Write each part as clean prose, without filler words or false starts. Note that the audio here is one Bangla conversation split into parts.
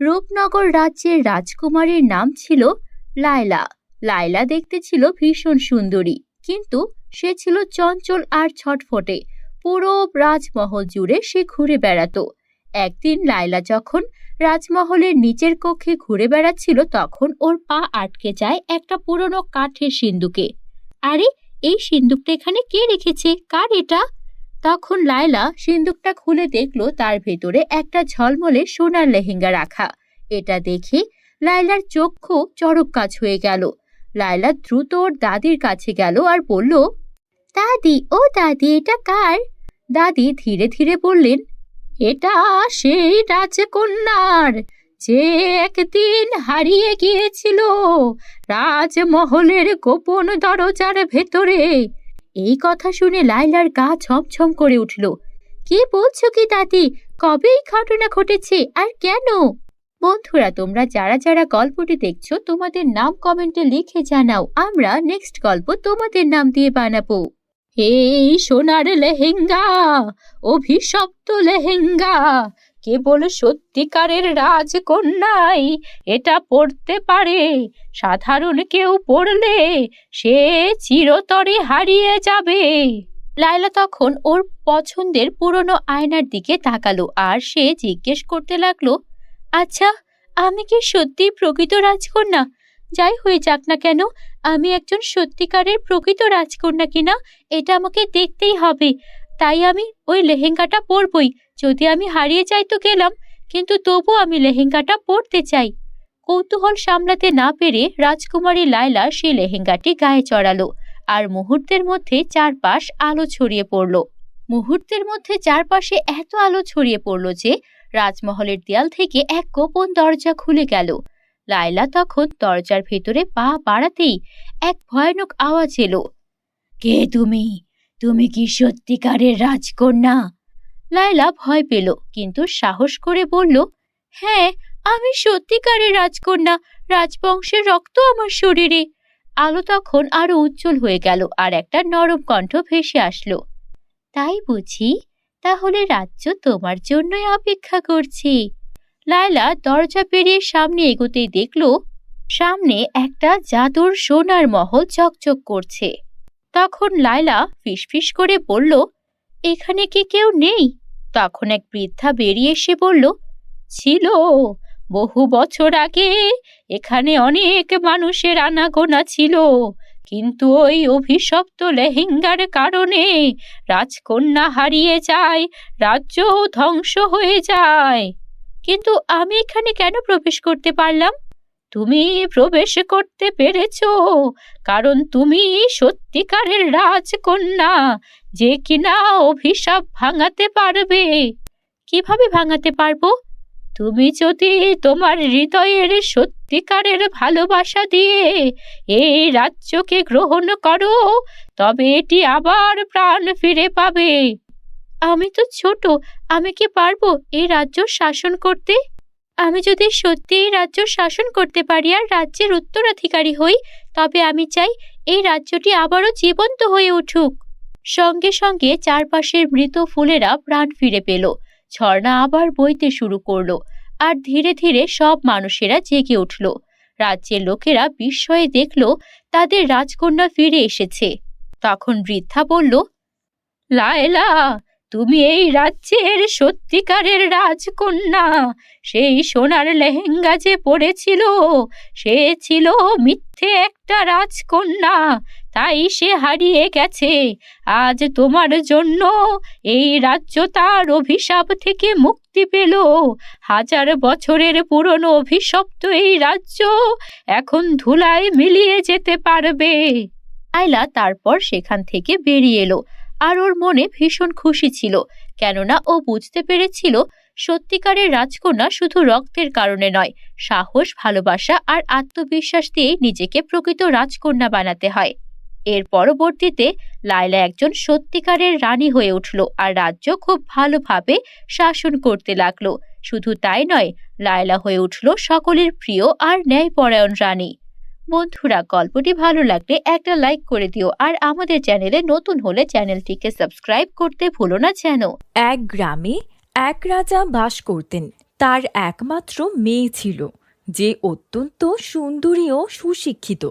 রূপনগর রাজ্যের রাজকুমারীর নাম ছিল লায়লা। লায়লা দেখতে ছিল ভীষণ সুন্দরী, কিন্তু সে ছিল চঞ্চল আর ছটফটে। পুরো রাজমহল জুড়ে সে ঘুরে বেড়াতো। একদিন লায়লা যখন রাজমহলের নিচের কক্ষে ঘুরে বেড়াচ্ছিল, তখন ওর পা আটকে যায় একটা পুরনো কাঠের সিন্দুকে। আরে, এই সিন্দুকটা এখানে কে রেখেছে? কার এটা? তখন লায়লা সিন্দুকটা খুলে দেখলো তার ভেতরে একটা ঝলমলে সোনার লেহেঙ্গা রাখা। এটা দেখে লায়লার চক্ষু চড়ক কাজ হয়ে গেল। লায়লা দ্রুত ওর দাদির কাছে গেল আর বলল, দাদি, ও দাদি, এটা কার? দাদি ধীরে ধীরে বললেন, এটা সেই রাজকন্যার, যে একদিন হারিয়ে গিয়েছিল রাজমহলের গোপন দরজার ভেতরে। এই কথা শুনে লায়লার গা ছমছম করে উঠল। কি বলছো কি দাদি? কবে এই ঘটনা ঘটেছে আর কেন? বন্ধুরা, তোমরা যারা যারা গল্পটি দেখছো, তোমাদের নাম কমেন্টে লিখে জানাও। আমরা নেক্সট গল্প তোমাদের নাম দিয়ে বানাবো। এই সোনার লেহেঙ্গা, অভিশপ্ত লেহেঙ্গা, কেবল সত্যিকারের রাজকন্যাই এটা পরতে পারে। সাধারণ কেউ পরলে সে চিরতরে হারিয়ে যাবে। লায়লা তখন ওর পছন্দের পুরনো আয়নার দিকে তাকালো আর সে জিজ্ঞেস করতে লাগলো, আচ্ছা, আমি কি সত্যি প্রকৃত রাজকন্যা? যাই হয়ে যাক না কেন, আমি একজন সত্যিকারের প্রকৃত রাজকন্যা কিনা এটা আমাকে দেখতেই হবে। তাই আমি ওই লেহেঙ্গাটা পরবই। যদি আমি হারিয়ে যাই তো গেলাম, কিন্তু তবু আমি লেহেঙ্গাটা পরতে চাই। কৌতূহল সামলাতে না পেরে রাজকুমারী লায়লা সেই লেহেঙ্গাটি গায়ে চড়ালো, আর মুহূর্তের মধ্যে চারপাশ আলো ছড়িয়ে পড়ল। মুহূর্তের মধ্যে চারপাশে এত আলো ছড়িয়ে পড়ল যে রাজমহলের দেয়াল থেকে এক গোপন দরজা খুলে গেল। লায়লা তখন দরজার ভেতরে পা বাড়াতেই এক ভয়ানক আওয়াজ এলো। কে তুমি? তুমি কি সত্যিকারের রাজকন্যা? লায়লা ভয় পেল, কিন্তু সাহস করে বলল, হ্যাঁ, আমি সত্যিকারের রাজকন্যা। রাজবংশের রক্ত আমার শরীরে। আলো তখন আরো উজ্জ্বল হয়ে গেল আর একটা নরম কণ্ঠ ভেসে আসলো। তাই বুঝি? তাহলে রাজ্য তোমার জন্যই অপেক্ষা করছে। লায়লা দরজা পেরিয়ে সামনে এগোতেই দেখল সামনে একটা জাদুর সোনার মহল চকচক করছে। তখন লায়লা ফিসফিস করে বলল, এখানে কি কেউ নেই? তখন এক বৃদ্ধা বেরিয়ে এসে বলল, ছিল। বহু বছর আগে এখানে অনেক মানুষের আনাগোনা ছিল, কিন্তু ওই অভিশপ্ত লেহেঙ্গার কারণে রাজকন্যা হারিয়ে যায়, রাজ্য ধ্বংস হয়ে যায়। কিন্তু আমি এখানে কেন প্রবেশ করতে পারলাম? তুমি প্রবেশ করতে পেরেছো কারণ তুমি সত্যিকারের রাজকন্যা, যে কিনা অভিশাপ ভাঙাতে পারবে। কিভাবে ভাঙাতে পারবো? তুমি যদি তোমার হৃদয়ের সত্যিকারের ভালোবাসা দিয়ে এই রাজ্যকে গ্রহণ করো, তবে এটি আবার প্রাণ ফিরে পাবে। আমি তো ছোট, আমি কি পারবো এই রাজ্য শাসন করতে? আমি যদি সত্যি এই রাজ্য শাসন করতে পারি আর রাজ্যের উত্তরাধিকারী হই, তবে আমি চাই এই রাজ্যটি আবারও জীবন্ত হয়ে উঠুক। সঙ্গে সঙ্গে চারপাশের মৃত ফুলেরা প্রাণ ফিরে পেল। ঝর্ণা আবার বইতে শুরু করলো, আর ধীরে ধীরে সব মানুষেরা জেগে উঠল। রাজ্যের লোকেরা বিস্ময়ে দেখল তাদের রাজকন্যা ফিরে এসেছে। তখন বৃদ্ধা বলল, লায়লা, তুমি এই রাজ্যের সত্যিকারের রাজকন্যা। সেই সোনার লেহেঙ্গা যে পরেছিল, সে ছিল মিথ্যে একটা রাজকন্যা, তাই সে হারিয়ে গেছে। আজ তোমার জন্য এই রাজ্য তার অভিশাপ থেকে মুক্তি পেল। হাজার বছরের পুরনো অভিশপ্ত এই রাজ্য এখন ধুলায় মিলিয়ে যেতে পারবে। লায়লা তারপর সেখান থেকে বেরিয়ে এলো, আর ওর মনে ভীষণ খুশি ছিল, কেননা ও বুঝতে পেরেছিল সত্যিকারের রাজকন্যা শুধু রক্তের কারণে নয়, সাহস, ভালোবাসা আর আত্মবিশ্বাস দিয়ে নিজেকে প্রকৃত রাজকন্যা বানাতে হয়। এর পরবর্তীতে লায়লা একজন সত্যিকারের রানী হয়ে উঠল আর রাজ্য খুব ভালোভাবে শাসন করতে লাগলো। শুধু তাই নয়, লায়লা হয়ে উঠল সকলের প্রিয় আর ন্যায়পরায়ণ রানী। বন্ধুরা, গল্পটি ভালো লাগলে একটা লাইক করে দিও, আর আমাদের চ্যানেলে নতুন হলে চ্যানেলটিকে সাবস্ক্রাইব করতে ভুলো না যেন। এক গ্রামে এক রাজা বাস করতেন। তার একমাত্র মেয়ে ছিল, যে অত্যন্ত সুন্দরী ও সুশিক্ষিত।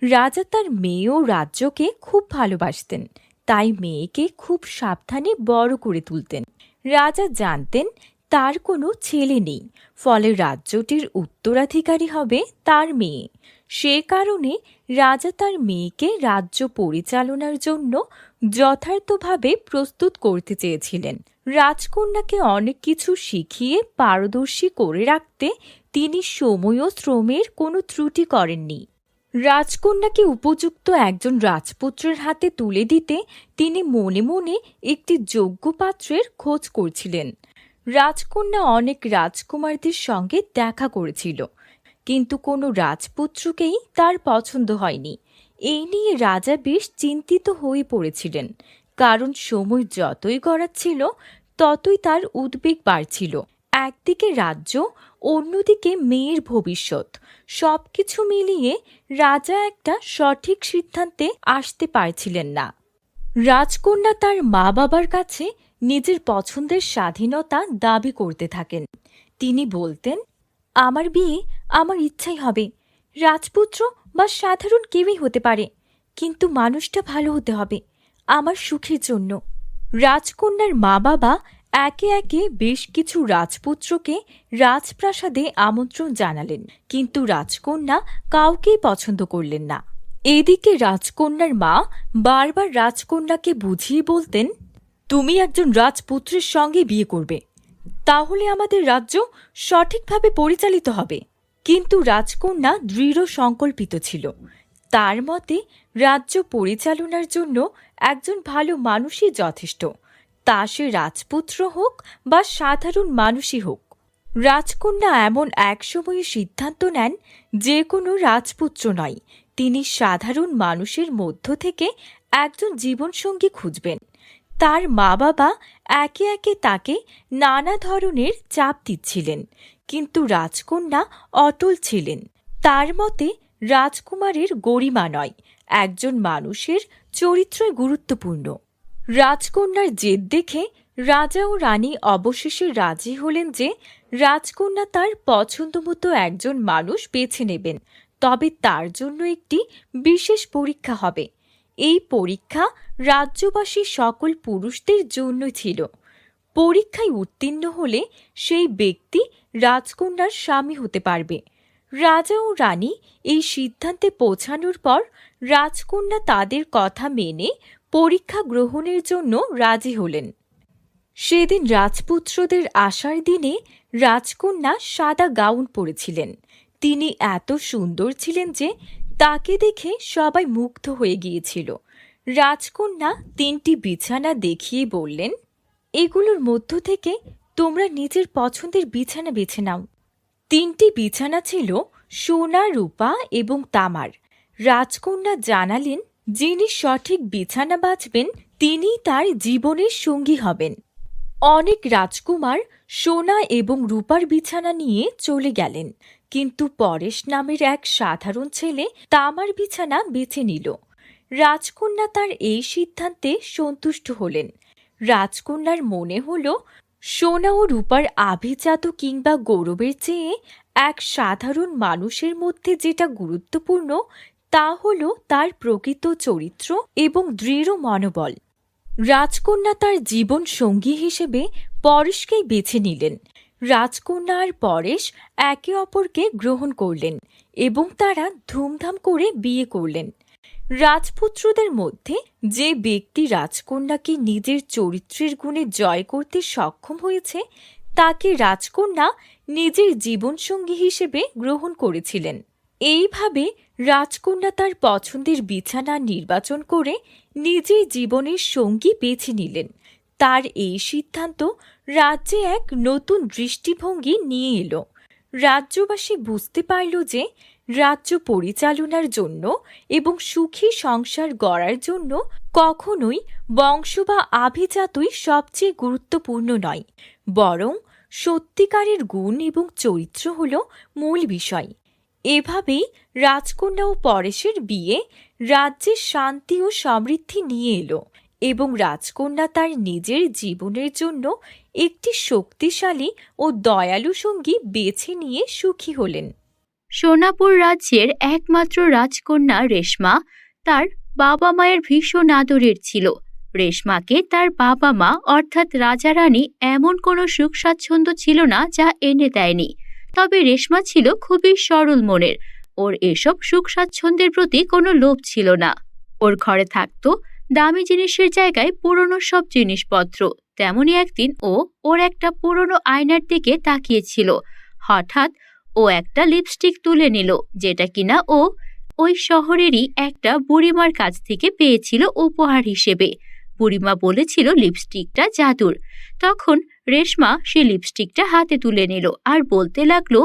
রাজা তার মেয়ে ও রাজ্যকে খুব ভালোবাসতেন, তাই মেয়েকে খুব সাবধানে বড় করে তুলতেন। রাজা জানতেন তার কোনো ছেলে নেই, ফলে রাজ্যটির উত্তরাধিকারী হবে তার মেয়ে। সে কারণে রাজা তার মেয়েকে রাজ্য পরিচালনার জন্য যথার্থভাবে প্রস্তুত করতে চেয়েছিলেন। রাজকন্যাকে অনেক কিছু শিখিয়ে পারদর্শী করে রাখতে তিনি সময় ও শ্রমের কোনো ত্রুটি করেননি। রাজকন্যাকে উপযুক্ত একজন রাজপুত্রের হাতে তুলে দিতে তিনি মনে মনে একটি যোগ্য পাত্রের খোঁজ করছিলেন। রাজকন্যা অনেক রাজকুমারদের সঙ্গে দেখা করেছিল, কিন্তু কোনো রাজপুত্রকেই তার পছন্দ হয়নি। এই নিয়ে রাজা বেশ চিন্তিত হয়ে পড়েছিলেন, কারণ সময় যতই গড়াচ্ছিল ততই তার উদ্বেগ বাড়ছিল। একদিকে রাজ্য, অন্যদিকে মেয়ের ভবিষ্যৎ, সবকিছু মিলিয়ে রাজা একটা সঠিক সিদ্ধান্তে আসতে পারছিলেন না। রাজকন্যা তার মা বাবার কাছে নিজের পছন্দের স্বাধীনতা দাবি করতে থাকেন। তিনি বলতেন, আমার বিয়ে আমার ইচ্ছাই হবে, রাজপুত্র বা সাধারণ কেউই হতে পারে, কিন্তু মানুষটা ভালো হতে হবে, আমার সুখের জন্য। রাজকন্যার মা বাবা একে একে বেশ কিছু রাজপুত্রকে রাজপ্রাসাদে আমন্ত্রণ জানালেন, কিন্তু রাজকন্যা কাউকেই পছন্দ করলেন না। এদিকে রাজকন্যার মা বারবার রাজকন্যাকে বুঝিয়ে বলতেন, তুমি একজন রাজপুত্রের সঙ্গে বিয়ে করবে, তাহলে আমাদের রাজ্য সঠিকভাবে পরিচালিত হবে। কিন্তু রাজকন্যা দৃঢ় সংকল্পিত ছিল। তার মতে রাজ্য পরিচালনার জন্য একজন ভালো মানুষই যথেষ্ট, তা সে রাজপুত্র হোক বা সাধারণ মানুষই হোক। রাজকন্যা এমন এক সময়ে সিদ্ধান্ত নেন, যে কোনো রাজপুত্র নয়, তিনি সাধারণ মানুষের মধ্য থেকে একজন জীবনসঙ্গী খুঁজবেন। তার মা বাবা একে একে তাকে নানা ধরনের চাপ দিচ্ছিলেন, কিন্তু রাজকন্যা অটল ছিলেন। তার মতে রাজকুমারের গরিমা নয়, একজন মানুষের চরিত্রই গুরুত্বপূর্ণ। রাজকন্যার জেদ দেখে রাজা ও রানী অবশেষে রাজি হলেন যে রাজকন্যা তার পছন্দমতো একজন মানুষ বেছে নেবেন, তবে তার জন্য একটি বিশেষ পরীক্ষা হবে। এই পরীক্ষা রাজ্যবাসী সকল পুরুষদের জন্য ছিল। পরীক্ষায় উত্তীর্ণ হলে সেই ব্যক্তি রাজকন্যার স্বামী হতে পারবে। রাজা ও রানী এই সিদ্ধান্তে পৌঁছানোর পর রাজকন্যা তাদের কথা মেনে পরীক্ষা গ্রহণের জন্য রাজি হলেন। সেদিন রাজপুত্রদের আসার দিনে রাজকন্যা সাদা গাউন পরেছিলেন। তিনি এত সুন্দর ছিলেন যে তাকে দেখে সবাই মুগ্ধ হয়ে গিয়েছিল। রাজকন্যা 3টি বিছানা দেখিয়ে বললেন, এগুলোর মধ্য থেকে তোমরা নিজের পছন্দের বিছানা বেছে নাও। 3টি বিছানা ছিল সোনা, রূপা এবং তামার। রাজকন্যা জানালেন, যিনি সঠিক বিছানা বাছবেন তিনিই তার জীবনের সঙ্গী হবেন। অনেক রাজকুমার সোনা এবং রূপার বিছানা নিয়ে চলে গেলেন, কিন্তু পরেশ নামের এক সাধারণ ছেলে তামার বিছানা বেছে নিল। রাজকন্যা তার এই সিদ্ধান্তে সন্তুষ্ট হলেন। রাজকন্যার মনে হল, সোনা ও রূপার আভিজাত কিংবা গৌরবের চেয়ে এক সাধারণ মানুষের মধ্যে যেটা গুরুত্বপূর্ণ তা হল তার প্রকৃত চরিত্র এবং দৃঢ় মনোবল। রাজকন্যা তার জীবন সঙ্গী হিসেবে পরেশকেই বেছে নিলেন। রাজকন্যা আর পরেশ একে অপরকে গ্রহণ করলেন এবং তারা ধুমধাম করে বিয়ে করলেন। রাজপুত্রদের মধ্যে যে ব্যক্তি রাজকন্যাকে নিজের চরিত্রের গুণে জয় করতে সক্ষম হয়েছে তাকে রাজকন্যা নিজের জীবনসঙ্গী হিসেবে গ্রহণ করেছিলেন। এইভাবে রাজকন্যা তার পছন্দের বিছানা নির্বাচন করে নিজের জীবনের সঙ্গী বেছে নিলেন। তার এই সিদ্ধান্ত রাজ্যে এক নতুন দৃষ্টিভঙ্গি নিয়ে এলো। রাজ্যবাসী বুঝতে পারল যে রাজ্য পরিচালনার জন্য এবং সুখী সংসার গড়ার জন্য কখনোই বংশ বা আভিজাতই সবচেয়ে গুরুত্বপূর্ণ নয়, বরং সত্যিকারের গুণ এবং চরিত্র হল মূল বিষয়। এভাবেই রাজকন্যা ও পরেশের বিয়ে রাজ্যে শান্তি ও সমৃদ্ধি নিয়ে এলো এবং রাজকন্যা তার নিজের জীবনের জন্য একটি শক্তিশালী ও দয়ালু সঙ্গী বেছে নিয়ে সুখী হলেন। সোনাপুর রাজ্যের একমাত্র রাজকন্যা রেশমা তার বাবা মায়ের ভীষণ আদরের ছিল। রেশমাকে তার বাবা মা অর্থাৎ রাজা রানী এমন কোনো সুখ স্বাচ্ছন্দ্য ছিল না যা এনে দেয়নি। তবে রেশমা ছিল খুবই সরল মনের। ওর এসব সুখ স্বাচ্ছন্দ্যের প্রতি কোনো লোভ ছিল না। ওর ঘরে থাকতো দামি জিনিসের জায়গায় পুরনো সব জিনিসপত্র। তেমনি একদিন ওর একটা পুরনো আয়নার দিকে তাকিয়েছিল। হঠাৎ ও একটা লিপস্টিক তুলে নিল, যেটা কিনা ওই শহরেরই একটা বুড়িমার কাছ থেকে পেয়েছিল উপহার হিসেবে। বুড়িমা বলেছিল লিপস্টিকটা জাদুর। তখন রেশমা সে লিপস্টিকটা হাতে তুলে নিল আর বলতে লাগলো,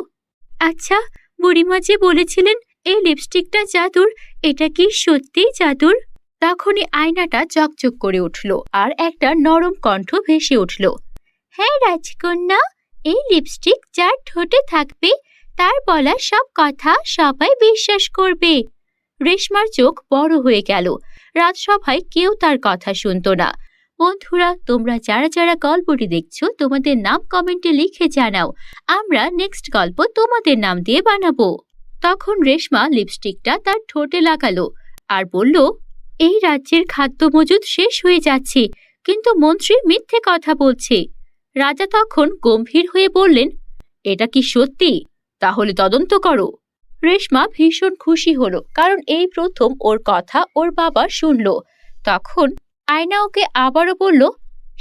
আচ্ছা, বুড়িমা যে বলেছিলেন এই লিপস্টিকটা জাদুর, এটা কি সত্যিই জাদুর? তখনই আয়নাটা চকচক করে উঠল আর একটা নরম কণ্ঠ ভেসে উঠল, হ্যাঁ রাজকন্যা, এই লিপস্টিক যার ঠোঁটে থাকবে তার বলা সব কথা সবাই বিশ্বাস করবে। রেশমার চোখ বড় হয়ে গেল। রাজসভায় কেউ তার কথা শুনতো না। বন্ধুরা, তোমরা যারা যারা গল্পটি দেখছো তোমাদের নাম কমেন্টে লিখে জানাও। আমরা নেক্সট গল্প তোমাদের নাম দিয়ে বানাবো। তখন রেশমা লিপস্টিকটা তার ঠোঁটে লাগালো আর বলল, এই রাজ্যের খাদ্য মজুদ শেষ হয়ে যাচ্ছে, কিন্তু মন্ত্রী মিথ্যে কথা বলছে। রাজা তখন গম্ভীর হয়ে বললেন, এটা কি সত্যি? তাহলে তদন্ত করো। রেশমা ভীষণ খুশি হলো, কারণ এই প্রথম ওর কথা ওর বাবা শুনল। তখন আয়না ওকে আবারও বলল,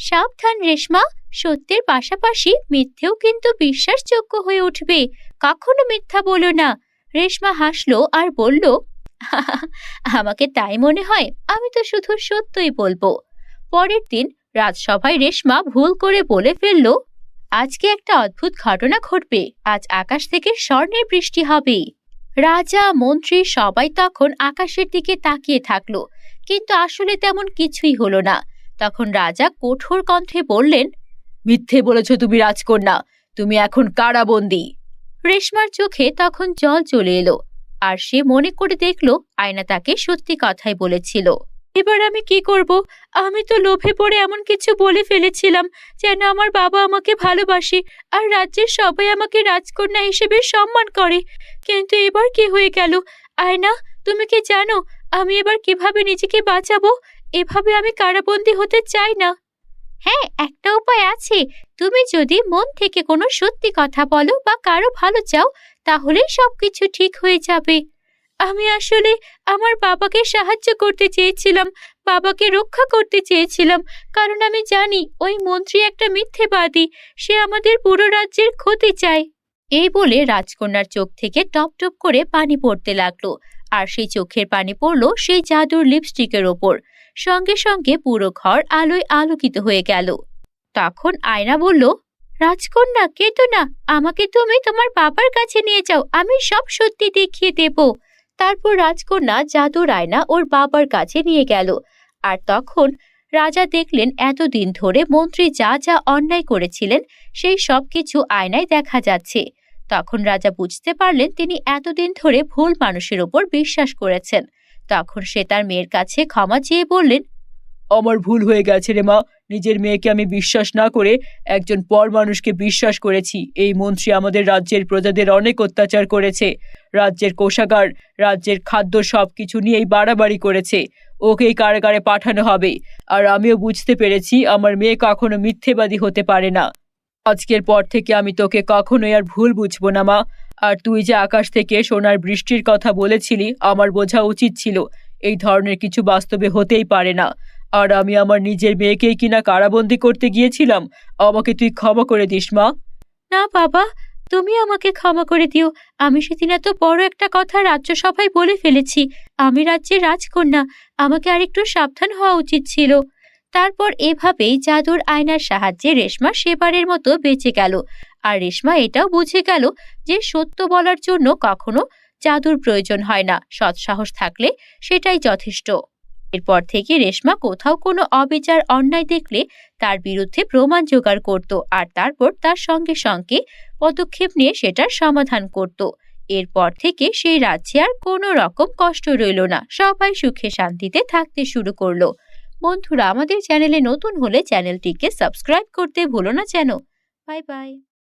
সাবধান রেশমা, সত্যের পাশাপাশি মিথ্যেও কিন্তু বিশ্বাসযোগ্য হয়ে উঠবে, কখনো মিথ্যা বলো না। রেশমা হাসলো আর বলল, আমাকে তাই মনে হয়, আমি তো শুধু সত্যই বলবো। পরের দিন রাজসভায় রেশমা ভুল করে বলে ফেলল, আজকে একটা অদ্ভুত ঘটনা ঘটবে, আজ আকাশ থেকে স্বর্ণের বৃষ্টি হবে। রাজা মন্ত্রী সবাই তখন আকাশের দিকে তাকিয়ে থাকলো, কিন্তু আসলে তেমন কিছুই হলো না। তখন রাজা কঠোর কণ্ঠে বললেন, মিথ্যে বলেছ তুমি রাজকন্যা, তুমি এখন কারাবন্দী। রেশমার চোখে তখন জল চলে এলো আর সে মনে করে দেখলো আয়না তাকে সত্যি কথাই বলেছিল। এবার আমি কি করব? আমি তো লোভে পড়ে এমন কিছু বলে ফেলেছিলাম যেন আমার বাবা আমাকে ভালোবাসে আর রাজ্যের সবাই আমাকে রাজকন্যা হিসেবে সম্মান করে। কিন্তু এবার কি হয়ে গেল? আয়না, তুমি কি জানো আমি এবার কিভাবে নিজেকে বাঁচাবো? এভাবে আমি কারাবন্দী হতে চাই না। হ্যাঁ, একটা উপায় আছে। তুমি যদি মন থেকে কোনো সত্যি কথা বলো বা কারো ভালো চাও, তাহলে সবকিছু ঠিক হয়ে যাবে। আমি আসলে আমার বাবাকে সাহায্য করতে চেয়েছিলাম, বাবাকে রক্ষা করতে চেয়েছিলাম, কারণ আমি জানি ওই মন্ত্রী একটা মিথ্যেবাদী, সে আমাদের পুরো রাজ্যের ক্ষতি চায়। এই বলে রাজকন্যার চোখ থেকে টপ টপ করে পানি পড়তে লাগলো, আর সেই চোখের পানি পড়লো সেই জাদুর লিপস্টিকের ওপর। সঙ্গে সঙ্গে পুরো ঘর আলোয় আলোকিত হয়ে গেল। তখন আয়না বলল, রাজকন্যা কেঁদো না, আমাকে তুমি তোমার বাবার কাছে নিয়ে যাও, আমি সব সত্যি দেখিয়ে দেব। তারপর রাজকন্যা জাদুর আয়না ওর বাবার কাছে নিয়ে গেল। আর তখন রাজা দেখলেন এতদিন ধরে মন্ত্রী যা যা অন্যায় করেছিলেন সেই সব কিছু আয়নায় দেখা যাচ্ছে। তখন রাজা বুঝতে পারলেন তিনি এতদিন ধরে ভুল মানুষের ওপর বিশ্বাস করেছেন। তখন সে তার মেয়ের কাছে ক্ষমা চেয়ে বললেন, আমার ভুল হয়ে গেছে রে মা, নিজের মেয়েকে আমি বিশ্বাস না করে একজন পর মানুষকে বিশ্বাস করেছি। এই মন্ত্রী আমাদের রাজ্যের প্রজাদের অনেক অত্যাচার করেছে, রাজ্যের কোষাগার, রাজ্যের খাদ্য সবকিছু নিয়েই বাড়াবাড়ি করেছে। ওকেই কারাগারে পাঠানো হবে। আর আমিও বুঝতে পেরেছি আমার মেয়ে কখনো মিথ্যেবাদী হতে পারে না। আজকের পর থেকে আমি তোকে কখনোই আর ভুল বুঝবো না মা। আর তুই যে আকাশ থেকে সোনার বৃষ্টির কথা বলেছিলি, আমার বোঝা উচিত ছিল এই ধরনের কিছু বাস্তবে হতেই পারে না। আর আমি আমার নিজের মেয়েকেই কিনা কারাবন্দী করতে গিয়েছিলাম। আমাকে তুই ক্ষমা করে দিস মা। না বাবা, তুমি আমাকে ক্ষমা করে দিও। আমি সেদিন এত বড় একটা কথা রাজ্যসভায় বলে ফেলেছি। আমি রাজ্যের রাজকন্যা, আমাকে আরেকটু সাবধান হওয়া উচিত ছিল। তারপর এভাবেই জাদুর আয়নার সাহায্যে রেশমা সেবারের মতো বেঁচে গেল। আর রেশমা এটাও বুঝে গেল যে সত্য বলার জন্য কখনো জাদুর প্রয়োজন হয় না, সৎসাহস থাকলে সেটাই যথেষ্ট। এরপর থেকে রেশমা কোথাও কোনো অবিচার অন্যায় দেখলে তার বিরুদ্ধে প্রমাণ জোগাড় করত, আর তারপর তার সঙ্গে সঙ্গে পদক্ষেপ নিয়ে সেটার সমাধান করত। এরপর থেকে সেই রাজ্যে আর কোনো রকম কষ্ট রইল না, সবাই সুখে শান্তিতে থাকতে শুরু করলো। বন্ধুরা, আমাদের চ্যানেলে নতুন হলে চ্যানেলটিকে সাবস্ক্রাইব করতে ভুলো না যেন। Bye bye.